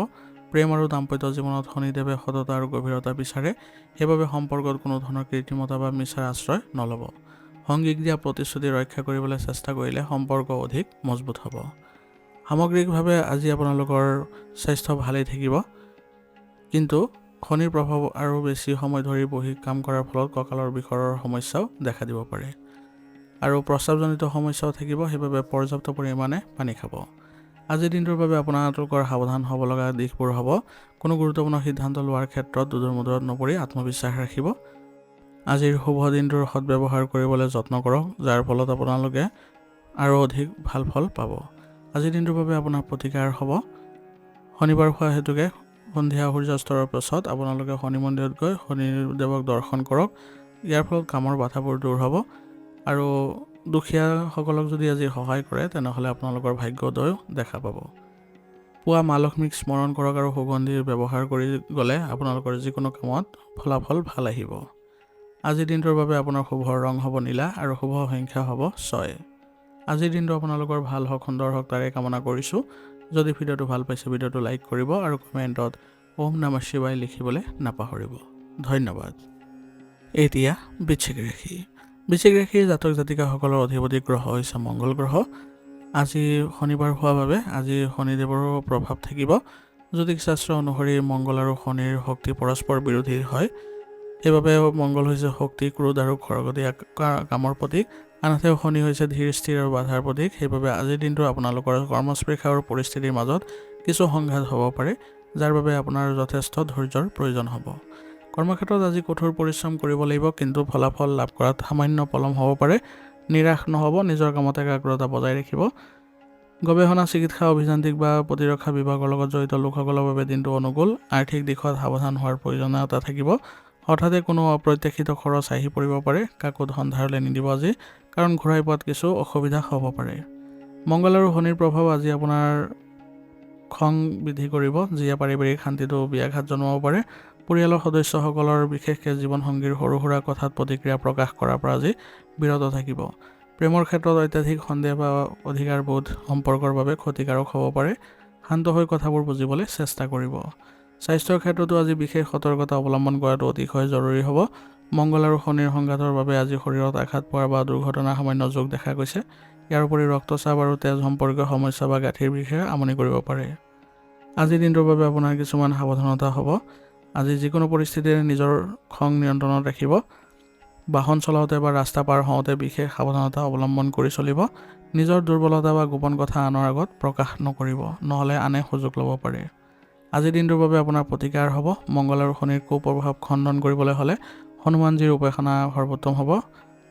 Speaker 1: প্ৰেম আৰু দাম্পত্য জীৱনত শনিদেৱে সততা আৰু গভীৰতা বিচাৰে। সেইবাবে সম্পৰ্কত কোনো ধৰণৰ কৃত্ৰিমতা বা মিছাৰ আশ্ৰয় নল'ব। সংগীক দিয়া প্ৰতিশ্ৰুতি ৰক্ষা কৰিবলৈ চেষ্টা কৰিলে সম্পৰ্ক অধিক মজবুত হ'ব। সামগ্ৰিকভাৱে আজি আপোনালোকৰ স্বাস্থ্য ভালেই থাকিব, কিন্তু শনিৰ প্ৰভাৱ আৰু বেছি সময় ধৰি বহি কাম কৰাৰ ফলত কঁকালৰ বিষৰ সমস্যাও দেখা দিব পাৰে আৰু প্ৰস্ৰাৱজনিত সমস্যাও থাকিব। সেইবাবে পৰ্যাপ্ত পৰিমাণে পানী খাব। আজিৰ দিনটোৰ বাবে আপোনালোকৰ সাৱধান হ'ব লগা দিশবোৰ হ'ব। কোনো গুৰুত্বপূৰ্ণ সিদ্ধান্ত লোৱাৰ ক্ষেত্ৰত দুধুৰ মুধুৰত নপৰি আত্মবিশ্বাস ৰাখিব। আজিৰ শুভ দিনটোৰ সদ্ব্যৱহাৰ কৰিবলৈ যত্ন কৰক, যাৰ ফলত আপোনালোকে আৰু অধিক ভাল ফল পাব। আজিৰ দিনটোৰ বাবে আপোনাৰ প্ৰতিকাৰ হ'ব। শনিবাৰ হোৱা হেতুকে সন্ধিয়া সূৰ্যাস্তৰ পাছত আপোনালোকে শনি মন্দিৰত গৈ শনিদেৱক দৰ্শন কৰক। ইয়াৰ ফলত কামৰ বাধাবোৰ দূৰ হ'ব আৰু দুখীয়াসকলক যদি আজি সহায় কৰে তেনেহ'লে আপোনালোকৰ ভাগ্যোদয় দেখা পাব। পুৱা মা লক্ষ্মীক স্মৰণ কৰক আৰু সুগন্ধিৰ ব্যৱহাৰ কৰি গ'লে আপোনালোকৰ যিকোনো কামত ফলাফল ভাল আহিব। আজিৰ দিনটোৰ বাবে আপোনাৰ শুভ ৰং হ'ব নীলা আৰু শুভ সংখ্যা হ'ব 6। আজিৰ দিনটো আপোনালোকৰ ভাল হওক, সুন্দৰ হওক তাৰে কামনা কৰিছোঁ। যদি ভিডিঅ'টো ভাল পাইছে ভিডিঅ'টো লাইক কৰিব আৰু কমেণ্টত ওম নমঃ শিৱায় লিখিবলৈ নাপাহৰিব। ধন্যবাদ। এতিয়া বৃশ্চিক ৰাশি। বৃশ্চিক ৰাশিৰ জাতক জাতিকাসকলৰ অধিপতি গ্ৰহ হৈছে মংগল গ্ৰহ। আজি শনিবাৰ হোৱাৰ বাবে আজি শনিদেৱৰো প্ৰভাৱ থাকিব। জ্যোতিষ শাস্ত্ৰ অনুসৰি মংগল আৰু শনিৰ শক্তি পৰস্পৰ বিৰোধী হয়। সেইবাবে মংগল হৈছে শক্তি, ক্ৰোধ আৰু খৰগতি কামৰ প্ৰতীক। আনহাতে শনি হৈছে ধীৰ স্থিৰ আৰু বাধাৰ প্ৰতীক। সেইবাবে আজিৰ দিনটো আপোনালোকৰ কৰ্মস্পৃহা আৰু পৰিস্থিতিৰ মাজত কিছু সংঘাত হ'ব পাৰে, যাৰ বাবে আপোনাৰ যথেষ্ট ধৈৰ্যৰ প্ৰয়োজন হ'ব। কৰ্মক্ষেত্ৰত আজি কঠোৰ পৰিশ্ৰম কৰিব লাগিব, কিন্তু ফলাফল লাভ কৰাত সামান্য পলম হ'ব পাৰে। নিৰাশ নহ'ব, নিজৰ কামত একাগ্ৰতা বজাই ৰাখিব। গৱেষণা, চিকিৎসা, অভিযান্ত্ৰিক বা প্ৰতিৰক্ষা বিভাগৰ লগত জড়িত লোকসকলৰ বাবে দিনটো অনুকূল। আৰ্থিক দিশত সাৱধান হোৱাৰ প্ৰয়োজনীয়তা থাকিব। হঠাতে কোনো অপ্ৰত্যাশিত খৰচ আহি পৰিব পাৰে। কাকো ধন ধাৰলৈ নিদিব আজি, কাৰণ ঘূৰাই পোৱাত কিছু অসুবিধা হ'ব পাৰে। মংগল আৰু শনিৰ প্ৰভাৱ আজি আপোনাৰ খং বৃদ্ধি কৰিব, যিয়ে পাৰিবাৰিক শান্তিটো ব্যাঘাত জন্মাব পাৰে। পৰিয়ালৰ সদস্যসকলৰ বিশেষকৈ জীৱনসংগীৰ সৰু সুৰা কথাত প্ৰতিক্ৰিয়া প্ৰকাশ কৰাৰ পৰা আজি বিৰত থাকিব। প্ৰেমৰ ক্ষেত্ৰত অত্যাধিক সন্দেহ বা অধিকাৰবোধ সম্পৰ্কৰ বাবে ক্ষতিকাৰক হ'ব পাৰে। শান্ত হৈ কথাবোৰ বুজিবলৈ চেষ্টা কৰিব। স্বাস্থ্যৰ ক্ষেত্ৰতো আজি বিশেষ সতৰ্কতা অৱলম্বন কৰাটো অতিশয় জৰুৰী হ'ব। মংগল আৰু শনিৰ সংঘাতৰ বাবে আজি শৰীৰত আঘাত পোৱা বা দুৰ্ঘটনাৰ সামান্য যোগ দেখা গৈছে। ইয়াৰ উপৰি ৰক্তচাপ আৰু তেজ সম্পৰ্কীয় সমস্যা বা গাঁঠিৰ বিষয়ে আমনি কৰিব পাৰে। আজিৰ দিনটোৰ বাবে আপোনাৰ কিছুমান সাৱধানতা হ'ব। আজি যিকোনো পৰিস্থিতিৰে নিজৰ খং নিয়ন্ত্ৰণত ৰাখিব। বাহন চলাওঁতে বা ৰাস্তা পাৰ হওঁতে বিশেষ সাৱধানতা অৱলম্বন কৰি চলিব। নিজৰ দুৰ্বলতা বা গোপন কথা আনৰ আগত প্ৰকাশ নকৰিব, নহ'লে আনে সুযোগ ল'ব পাৰে। আজিৰ দিনটোৰ বাবে আপোনাৰ প্ৰতিকাৰ হ'ব। মংগল আৰু শনিৰ কুপ্ৰভাৱ খণ্ডন কৰিবলৈ হ'লে হনুমানজীৰ উপাসনা সৰ্বোত্তম হ'ব।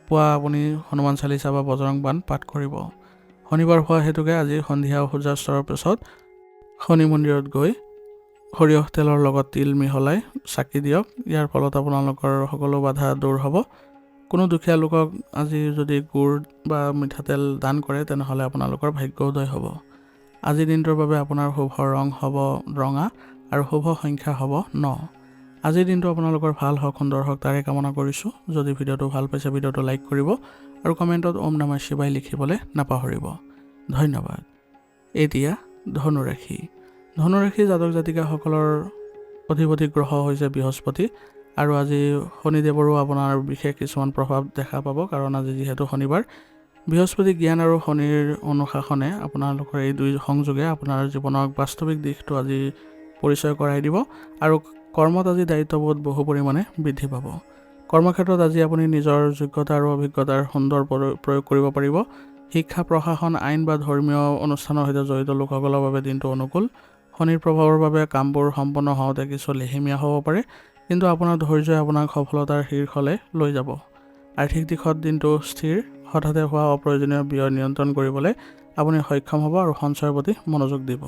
Speaker 1: পুৱা আপুনি হনুমান চালিচা বা বজৰং বাণ পাঠ কৰিব। শনিবাৰ হোৱা হেতুকে আজি সন্ধিয়া সূৰ্যাস্তৰ পিছত শনি মন্দিৰত গৈ সৰিয়হ তেলৰ লগত তিল মিহলাই চাকি দিয়ক। ইয়াৰ ফলত আপোনালোকৰ সকলো বাধা দূৰ হ'ব। কোনো দুখীয়া লোকক আজি যদি গুড় বা মিঠাতেল দান কৰে তেনেহ'লে আপোনালোকৰ ভাগ্য উদয় হ'ব। আজিৰ দিনটোৰ বাবে আপোনাৰ শুভ ৰং হ'ব ৰঙা আৰু শুভ সংখ্যা হ'ব 9। আজিৰ দিনটো আপোনালোকৰ ভাল হওক, সুন্দৰ হওক তাৰে কামনা কৰিছোঁ। যদি ভিডিঅ'টো ভাল পাইছে ভিডিঅ'টো লাইক কৰিব আৰু কমেণ্টত ওম নমঃ শিৱায় লিখিবলৈ নাপাহৰিব। ধন্যবাদ। এতিয়া ধনুৰাশি। ধনুৰাশি জাতক জাতিকাসকলৰ অধিপতি গ্ৰহ হৈছে বৃহস্পতি আৰু আজি শনিদেৱৰো আপোনাৰ বিশেষ কিছুমান প্ৰভাৱ দেখা পাব, কাৰণ আজি যিহেতু শনিবাৰ। বৃহস্পতি জ্ঞান আৰু শনিৰ অনুশাসনে আপোনালোকৰ এই দুই সংযোগে আপোনাৰ জীৱনৰ বাস্তৱিক দিশটো আজি পৰিচয় কৰাই দিব আৰু কৰ্মত আজি দায়িত্ববোধ বহু পৰিমাণে বৃদ্ধি পাব। কৰ্মক্ষেত্ৰত আজি আপুনি নিজৰ যোগ্যতা আৰু অভিজ্ঞতাৰ সুন্দৰ প্ৰয়োগ কৰিব পাৰিব। শিক্ষা, প্ৰশাসন, আইন বা ধৰ্মীয় অনুষ্ঠানৰ সৈতে জড়িত লোকসকলৰ বাবে দিনটো অনুকূল। শনিৰ প্ৰভাৱৰ বাবে কামবোৰ সম্পন্ন হওঁতে কিছু লেহেমীয়া হ'ব পাৰে, কিন্তু আপোনাৰ ধৈৰ্যই আপোনাক সফলতাৰ শীৰ্ষলৈ লৈ যাব। আৰ্থিক দিশত দিনটো স্থিৰ। হঠাতে হোৱা অপ্ৰয়োজনীয় ব্যয় নিয়ন্ত্ৰণ কৰিবলৈ আপুনি সক্ষম হ'ব আৰু সঞ্চয়ৰ প্ৰতি মনোযোগ দিব।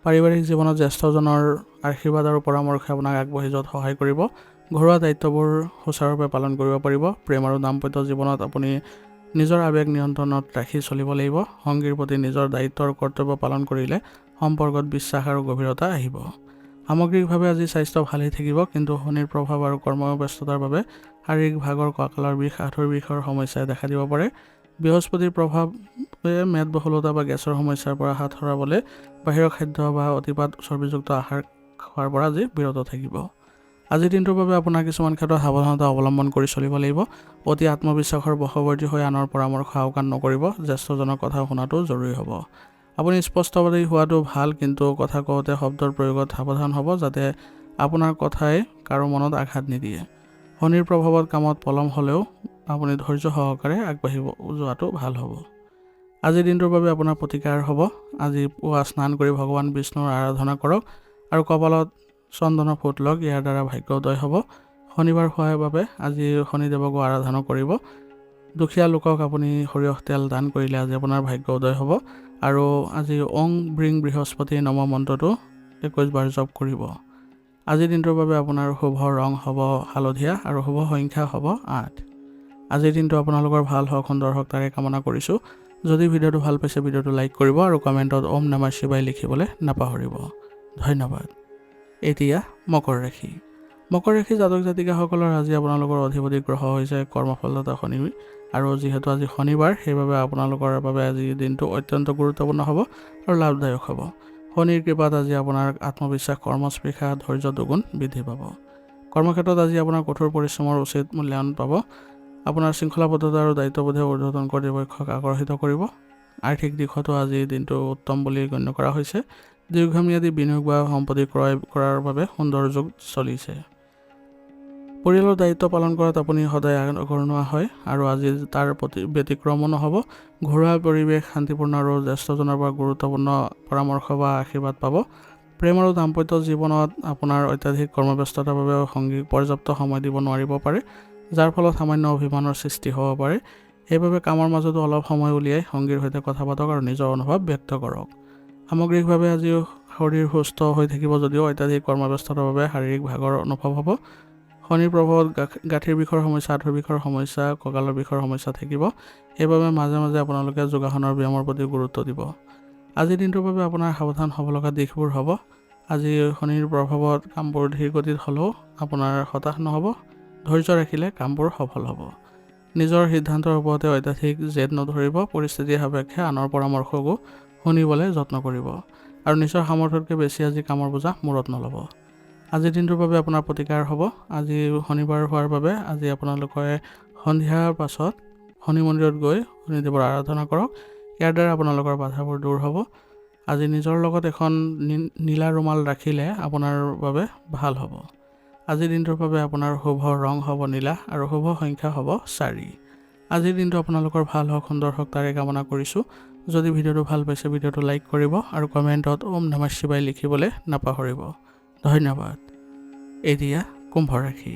Speaker 1: পাৰিবাৰিক জীৱনত জ্যেষ্ঠজনৰ আশীৰ্বাদ আৰু পৰামৰ্শই আপোনাক আগবাঢ়ি যোৱাত সহায় কৰিব। ঘৰুৱা দায়িত্ববোৰ সুচাৰুৰূপে পালন কৰিব পাৰিব। প্ৰেম আৰু দাম্পত্য জীৱনত আপুনি নিজৰ আৱেগ নিয়ন্ত্ৰণত ৰাখি চলিব লাগিব। সংগীৰ প্ৰতি নিজৰ দায়িত্ব আৰু কৰ্তব্য পালন কৰিলে সম্পৰ্কত বিশ্বাস আৰু গভীৰতা আহিব। সামগ্ৰিকভাৱে আজি স্বাস্থ্য ভালেই থাকিব, কিন্তু শনিৰ প্ৰভাৱ আৰু কৰ্মব্যস্ততাৰ বাবে শাৰীৰিক ভাগৰ, কঁকালৰ বিষ, আঁঠুৰ বিষৰ সমস্যাই দেখা দিব পাৰে। বৃহস্পতিৰ প্ৰভাৱে মেদবহুলতা বা গেছৰ সমস্যাৰ পৰা হাত সৰাবলৈ বাহিৰৰ খাদ্য বা অতিপাত চৰ্বিযুক্ত আহাৰ খোৱাৰ পৰা আজি বিৰত থাকিব। আজিৰ দিনটোৰ বাবে আপোনাৰ কিছুমান ক্ষেত্ৰত সাৱধানতা অৱলম্বন কৰি চলিব লাগিব। অতি আত্মবিশ্বাসৰ বশৱৰ্তী হৈ আনৰ পৰামৰ্শ আওকাণ নকৰিব। জ্যেষ্ঠজনৰ কথা শুনাটো জৰুৰী হ'ব। আপুনি স্পষ্টবাদী হোৱাটো ভাল, কিন্তু কথা কওঁতে শব্দৰ প্ৰয়োগত সাৱধান হ'ব যাতে আপোনাৰ কথাই কাৰো মনত আঘাত নিদিয়ে। শনিৰ প্ৰভাৱত কামত পলম হ'লেও আপুনি ধৈৰ্য সহকাৰে আগবাঢ়িব যোৱাটো ভাল হ'ব। আজিৰ দিনটোৰ বাবে আপোনাৰ প্ৰতিকাৰ হ'ব। আজি পুৱা স্নান কৰি ভগৱান বিষ্ণুৰ আৰাধনা কৰক আৰু কপালত চন্দনৰ ফুট লওক। ইয়াৰ দ্বাৰা ভাগ্য উদয় হ'ব। শনিবাৰ হোৱাৰ বাবে আজি শনিদেৱকো আৰাধনা কৰিব। দুখীয়া লোকক আপুনি সৰিয়হ তেল দান কৰিলে আজি আপোনাৰ ভাগ্য উদয় হ'ব। আৰু আজি ওং ব্ৰিং বৃহস্পতি নম মন্ত্ৰটো 21 বাৰ জপ কৰিব। আজিৰ দিনটোৰ বাবে আপোনাৰ শুভ ৰং হ'ব হালধীয়া আৰু শুভ সংখ্যা হ'ব 8। আজিৰ দিনটো আপোনালোকৰ ভাল হওক, সুন্দৰ হওক তাৰে কামনা কৰিছোঁ। যদি ভিডিঅ'টো ভাল পাইছে ভিডিঅ'টো লাইক কৰিব আৰু কমেণ্টত ওম নমঃ শিৱায় লিখিবলৈ নাপাহৰিব। ধন্যবাদ। এতিয়া মকৰ ৰাশি। মকৰ ৰাশি জাতক জাতিকাসকলৰ আজি আপোনালোকৰ অধিপতি গ্ৰহ হৈছে কৰ্মফলদাতা শনি, আৰু যিহেতু আজি শনিবাৰ সেইবাবে আপোনালোকৰ বাবে আজি দিনটো অত্যন্ত গুৰুত্বপূৰ্ণ হ'ব আৰু লাভদায়ক হ'ব। শনিৰ কৃপাত আজি আপোনাৰ আত্মবিশ্বাস, কৰ্মস্পৃহা, ধৈৰ্য দুগুণ বৃদ্ধি পাব। কৰ্মক্ষেত্ৰত আজি আপোনাৰ কঠোৰ পৰিশ্ৰমৰ উচিত মূল্যায়ন পাব। আপোনাৰ শৃংখলাবদ্ধতা আৰু দায়িত্ববোধে ঊৰ্ধ্বতন কৰ্তৃপক্ষক আকৰ্ষিত কৰিব। আৰ্থিক দিশতো আজি দিনটো উত্তম বুলি গণ্য কৰা হৈছে। দীৰ্ঘম্যাদী বিনিয়োগ বা সম্পত্তি ক্ৰয় কৰাৰ বাবে সুন্দৰ যোগ চলিছে। পৰিয়ালৰ দায়িত্ব পালন কৰাত আপুনি সদায় আগৰণুৱা হয় আৰু আজি তাৰ প্ৰতি ব্যতিক্ৰমো নহ'ব। ঘৰুৱা পৰিৱেশ শান্তিপূৰ্ণ আৰু জ্যেষ্ঠজনৰ পৰা গুৰুত্বপূৰ্ণ পৰামৰ্শ বা আশীৰ্বাদ পাব। প্ৰেম আৰু দাম্পত্য জীৱনত আপোনাৰ অত্যাধিক কৰ্মব্যস্ততাৰ বাবে সংগীক পৰ্যাপ্ত সময় দিব নোৱাৰিব পাৰে, যাৰ ফলত সামান্য অভিমানৰ সৃষ্টি হ'ব পাৰে। সেইবাবে কামৰ মাজতো অলপ সময় উলিয়াই সংগীৰ সৈতে কথা পাতক আৰু নিজৰ অনুভৱ ব্যক্ত কৰক। সামগ্ৰিকভাৱে আজি শৰীৰ সুস্থ হৈ থাকিব যদিও অত্যাধিক কৰ্মব্যস্ততাৰ বাবে শাৰীৰিক ভাগৰ অনুভৱ হ'ব। শনিৰ প্ৰভাৱত গাঁঠিৰ বিষৰ সমস্যা, আঁঠুৰ বিষৰ সমস্যা, কঁকালৰ বিষৰ সমস্যা থাকিব। সেইবাবে মাজে মাজে আপোনালোকে যোগাসনৰ ব্যায়ামৰ প্ৰতি গুৰুত্ব দিব। আজিৰ দিনটোৰ বাবে আপোনাৰ সাৱধান হ'ব লগা দিশবোৰ হ'ব। আজি শনিৰ প্ৰভাৱত কামবোৰ ধীৰ গতিত হ'লেও আপোনাৰ হতাশ নহ'ব। ধৈৰ্য ৰাখিলে কামবোৰ সফল হ'ব। নিজৰ সিদ্ধান্তৰ ওপৰতে অত্যাধিক জেদ নধৰিব। পৰিস্থিতিৰ সাপেক্ষে আনৰ পৰামৰ্শকো শুনিবলৈ যত্ন কৰিব আৰু নিজৰ সামৰ্থ্যতকৈ বেছি আজি কামৰ বোজা মূৰত নল'ব। আজিৰ দিনটোৰ বাবে আপোনাৰ প্ৰতিকাৰ হ'ব। আজি শনিবাৰ হোৱাৰ বাবে আজি আপোনালোকে সন্ধিয়াৰ পাছত শনি মন্দিৰত গৈ শনিদেৱৰ আৰাধনা কৰক। ইয়াৰ দ্বাৰা আপোনালোকৰ বাধাবোৰ দূৰ হ'ব। আজি নিজৰ লগত এখন নীলা ৰুমাল ৰাখিলে আপোনাৰ বাবে ভাল হ'ব। আজিৰ দিনটোৰ বাবে আপোনাৰ শুভ ৰং হ'ব নীলা আৰু শুভ সংখ্যা হ'ব 4। আজিৰ দিনটো আপোনালোকৰ ভাল হওক, সুন্দৰ হওক তাৰে কামনা কৰিছোঁ। যদি ভিডিঅ'টো ভাল পাইছে ভিডিঅ'টো লাইক কৰিব আৰু কমেণ্টত ওম নমঃ শিৱায় লিখিবলৈ নাপাহৰিব। ধন্যবাদ। এতিয়া কুম্ভ ৰাশি।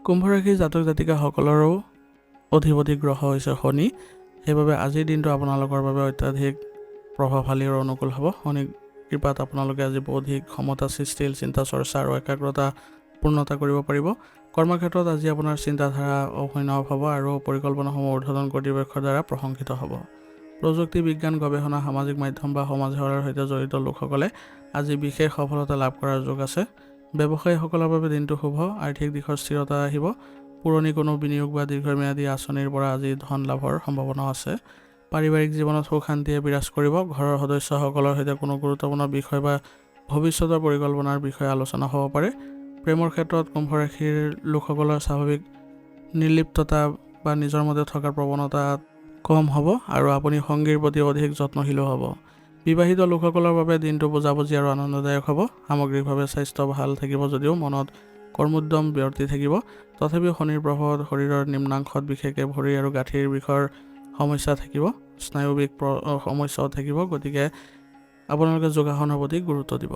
Speaker 1: কুম্ভ ৰাশি জাতক জাতিকাসকলৰো অধিপতি গ্ৰহ হৈছে শনি। সেইবাবে আজিৰ দিনটো আপোনালোকৰ বাবে অত্যাধিক প্ৰভাৱশালী আৰু অনুকূল হ'ব। শনি কৃপাত আপোনালোকে আজি বৌদ্ধিক ক্ষমতা সৃষ্টিশীল চিন্তা চৰ্চা আৰু একাগ্ৰতা পূৰ্ণতা কৰিব পাৰিব। কৰ্মক্ষেত্ৰত আজি আপোনাৰ চিন্তাধাৰা অভিনৱ হ'ব আৰু পৰিকল্পনাসমূহ ঊৰ্ধ্বতন কৰ্তৃপক্ষৰ দ্বাৰা প্ৰশংসিত হ'ব। প্ৰযুক্তি বিজ্ঞান গৱেষণা সামাজিক মাধ্যম বা সমাজ সেৱাৰ সৈতে জড়িত লোকসকলে আজি বিশেষ সফলতা লাভ কৰাৰ যোগ আছে। ব্যৱসায়ীসকলৰ বাবে দিনটো শুভ, আৰ্থিক দিশৰ স্থিৰতা আহিব। পুৰণি কোনো বিনিয়োগ বা দীৰ্ঘম্যাদী আঁচনিৰ পৰা আজি ধন লাভৰ সম্ভাৱনা আছে। পাৰিবাৰিক জীৱনত সুখ শান্তিয়ে বিৰাজ কৰিব। ঘৰৰ সদস্যসকলৰ সৈতে কোনো গুৰুত্বপূৰ্ণ বিষয় বা ভৱিষ্যতৰ পৰিকল্পনাৰ বিষয়ে আলোচনা হ'ব পাৰে। প্ৰেমৰ ক্ষেত্ৰত কুম্ভ ৰাশিৰ লোকসকলৰ স্বাভাৱিক নিৰ্লিপ্ততা বা নিজৰ মতে থকাৰ প্ৰৱণতা কম হ'ব আৰু আপুনি সংগীৰ প্ৰতি অধিক যত্নশীলো হ'ব। বিবাহিত লোকসকলৰ বাবে দিনটো বুজাবুজি আৰু আনন্দদায়ক হ'ব। সামগ্ৰিকভাৱে স্বাস্থ্য ভাল থাকিব যদিও মনত কৰ্মোদ্যম ব্যৰ্থি থাকিব। তথাপিও শনিৰ প্ৰভাৱত শৰীৰৰ নিম্নাংশত বিশেষকৈ ভৰি আৰু গাঁঠিৰ বিষৰ সমস্যা থাকিব। স্নায়ুবিক সমস্যাও থাকিব, গতিকে আপোনালোকে যোগাসনৰ প্ৰতি গুৰুত্ব দিব।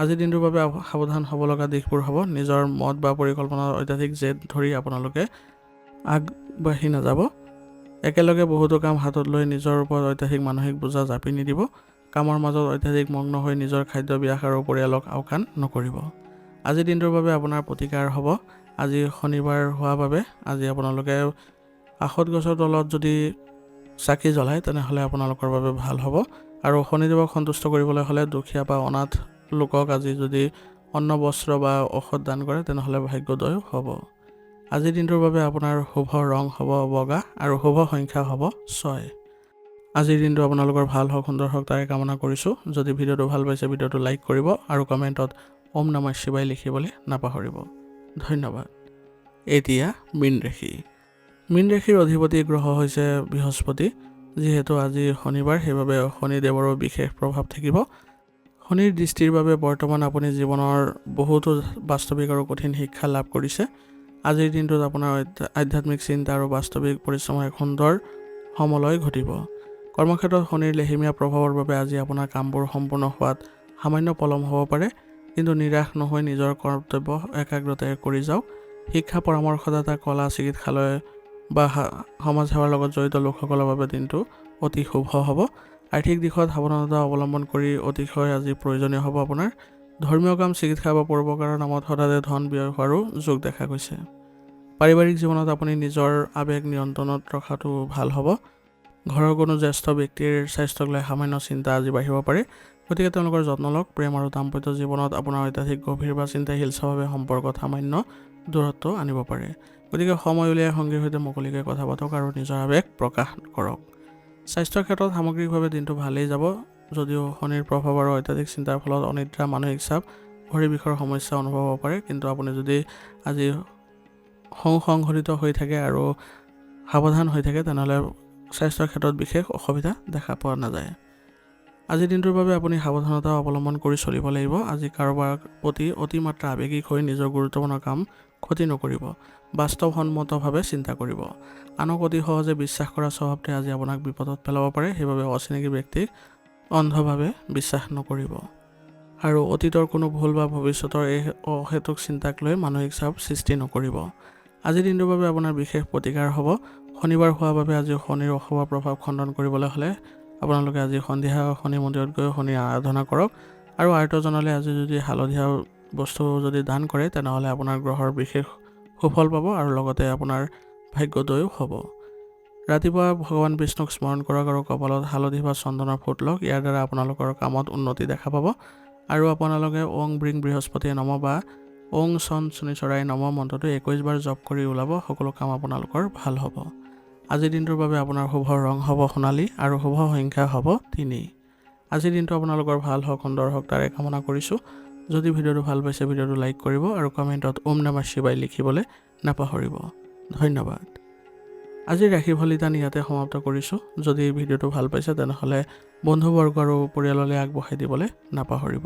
Speaker 1: আজিৰ দিনটোৰ বাবে সাৱধান হ'ব লগা দিশবোৰ হ'ব নিজৰ মত বা পৰিকল্পনাৰ অত্যাধিক জেদ ধৰি আপোনালোকে আগবাঢ়ি নাযাব। একেলগে বহুতো কাম হাতত লৈ নিজৰ ওপৰত অত্যাধিক মানসিক বোজা জাপি নিদিব। কামৰ মাজত অত্যাধিক মগ্ন হৈ নিজৰ খাদ্যাভ্যাস আৰু পৰিয়ালক আওকাণ নকৰিব। আজিৰ দিনটোৰ বাবে আপোনাৰ প্ৰতিকাৰ হ'ব। আজি শনিবাৰ হোৱাৰ বাবে আজি আপোনালোকে আখত গছৰ তলত যদি চাকি জ্বলায় তেনেহ'লে আপোনালোকৰ বাবে ভাল হ'ব। আৰু শনিদেৱক সন্তুষ্ট কৰিবলৈ হ'লে দুখীয়া বা অনাথ লোকক আজি যদি অন্ন বস্ত্ৰ বা ঔষধ দান কৰে তেনেহ'লে ভাগ্যোদয় হ'ব। আজিৰ দিনটোৰ বাবে আপোনাৰ শুভ ৰং হ'ব বগা আৰু শুভ সংখ্যা হ'ব 6। আজিৰ দিনটো আপোনালোকৰ ভাল হওক, সুন্দৰ হওক তাৰে কামনা কৰিছোঁ। যদি ভিডিঅ'টো ভাল পাইছে ভিডিঅ'টো লাইক কৰিব আৰু কমেণ্টত ওম নমঃ শিৱায় লিখিবলৈ নাপাহৰিব। ধন্যবাদ। এতিয়া মীন ৰাশি। মীন ৰাশিৰ অধিপতি গ্ৰহ হৈছে বৃহস্পতি। যিহেতু আজি শনিবাৰ সেইবাবে শনিদেৱৰো বিশেষ প্ৰভাৱ থাকিব। শনিৰ দৃষ্টিৰ বাবে বৰ্তমান আপুনি জীৱনৰ বহুতো বাস্তৱিক আৰু কঠিন শিক্ষা লাভ কৰিছে। আজিৰ দিনটোত আপোনাৰ আধ্যাত্মিক চিন্তা আৰু বাস্তৱিক পৰিশ্ৰমৰ এক সুন্দৰ সমলয় ঘটিব। কৰ্মক্ষেত্ৰত শনিৰ লেহেমীয়া প্ৰভাৱৰ বাবে আজি আপোনাৰ কামবোৰ সম্পূৰ্ণ হোৱাত সামান্য পলম হ'ব পাৰে, কিন্তু নিৰাশ নহৈ নিজৰ কৰ্তব্য একাগ্ৰতাৰে কৰি যাওক। শিক্ষা পৰামৰ্শদাতা, কলা, চিকিৎসালয় বা সমাজ সেৱাৰ লগত জড়িত লোকসকলৰ বাবে দিনটো অতি শুভ হ'ব। আৰ্থিক দিশত সাৱধানতা অৱলম্বন কৰি অতিশয় আজি প্ৰয়োজনীয় হ'ব আপোনাৰ। ধৰ্মীয় কাম, চিকিৎসা বা পৰোপকাৰৰ নামত হঠাতে ধন ব্যয় হোৱাৰো যোগ দেখা গৈছে। পাৰিবাৰিক জীৱনত আপুনি নিজৰ আৱেগ নিয়ন্ত্ৰণত ৰখাটো ভাল হ'ব। ঘৰৰ কোনো জ্যেষ্ঠ ব্যক্তিৰ স্বাস্থ্যক লৈ সামান্য চিন্তা আজি বাঢ়িব পাৰে, গতিকে তেওঁলোকৰ যত্ন লওক। প্ৰেম আৰু দাম্পত্য জীৱনত আপোনাৰ অত্যাধিক গভীৰ বা চিন্তাশীল স্বভাৱে সম্পৰ্কত সামান্য দূৰত্ব আনিব পাৰে, গতিকে সময় উলিয়াই সংগীৰ সৈতে মুকলিকৈ কথা পাতক আৰু নিজৰ আৱেগ প্ৰকাশ কৰক। স্বাস্থ্যৰ ক্ষেত্ৰত সামগ্ৰিকভাৱে দিনটো ভালেই যাব, যদিও শনিৰ প্ৰভাৱ আৰু অত্যাধিক চিন্তাৰ ফলত অনিদ্ৰা, মানসিক চাপ, ভৰি বিষৰ সমস্যা অনুভৱ হ'ব পাৰে। কিন্তু আপুনি যদি আজি সংঘটিত হৈ থাকে আৰু সাৱধান হৈ থাকে তেনেহ'লে স্বাস্থ্যৰ ক্ষেত্ৰত বিশেষ অসুবিধা দেখা পোৱা নাযায়। আজিৰ দিনটোৰ বাবে আপুনি সাৱধানতা অৱলম্বন কৰি চলিব লাগিব। আজি কাৰোবাৰ প্ৰতি অতিমাত্ৰা আৱেগিক হৈ নিজৰ গুৰুত্বপূৰ্ণ কাম ক্ষতি নকৰিব। বাস্তৱসন্মতভাৱে চিন্তা কৰিব। আনক অতি সহজে বিশ্বাস কৰা স্বভাৱটোৱে আজি আপোনাক বিপদত পেলাব পাৰে, সেইবাবে অচিনাকি ব্যক্তিক অন্ধভাৱে বিশ্বাস নকৰিব। আৰু অতীতৰ কোনো ভুল বা ভৱিষ্যতৰ এই অহেতুক চিন্তাক লৈ মানসিক চাপ সৃষ্টি নকৰিব। আজিৰ দিনটোৰ বাবে আপোনাৰ বিশেষ প্ৰতিকাৰ হ'ব। শনিবাৰ হোৱাৰ বাবে আজি শনিৰ অশুভ প্ৰভাৱ খণ্ডন কৰিবলৈ হ'লে আপোনালোকে আজি সন্ধিয়া শনি মন্দিৰত গৈ শনিৰ আৰাধনা কৰক আৰু আৰ্তজনলৈ আজি যদি হালধীয়া বস্তু যদি দান কৰে তেনেহ'লে আপোনাৰ গ্ৰহৰ বিশেষ সুফল পাব আৰু লগতে আপোনাৰ ভাগ্যোদয়ো হ'ব। ৰাতিপুৱা ভগৱান বিষ্ণুক স্মৰণ কৰক আৰু কপালত হালধি বা চন্দনৰ ফুট লওক। ইয়াৰ দ্বাৰা আপোনালোকৰ কামত উন্নতি দেখা পাব। আৰু আপোনালোকে ওং ব্ৰিং বৃহস্পতিয়ে নম বা ওং চন শনিচৰাই নম মন্ত্ৰটো 21 বাৰ জপ কৰি ওলাব। সকলো কাম আপোনালোকৰ ভাল হ'ব। আজিৰ দিনটোৰ বাবে আপোনাৰ শুভ ৰং হ'ব সোণালী আৰু শুভ সংখ্যা হ'ব 3। আজিৰ দিনটো আপোনালোকৰ ভাল হওক, সুন্দৰ হওক তাৰে কামনা কৰিছোঁ। যদি ভিডিঅ'টো ভাল পাইছে ভিডিঅ'টো লাইক কৰিব আৰু কমেণ্টত ওম নমঃ শিৱায় লিখিবলৈ নাপাহৰিব। ধন্যবাদ। আজিৰ ৰাশিফল নিদান ইয়াতে সমাপ্ত কৰিছোঁ। যদি ভিডিঅ'টো ভাল পাইছে তেনেহ'লে বন্ধুবৰ্গ আৰু পৰিয়াললৈ আগবঢ়াই দিবলৈ নাপাহৰিব।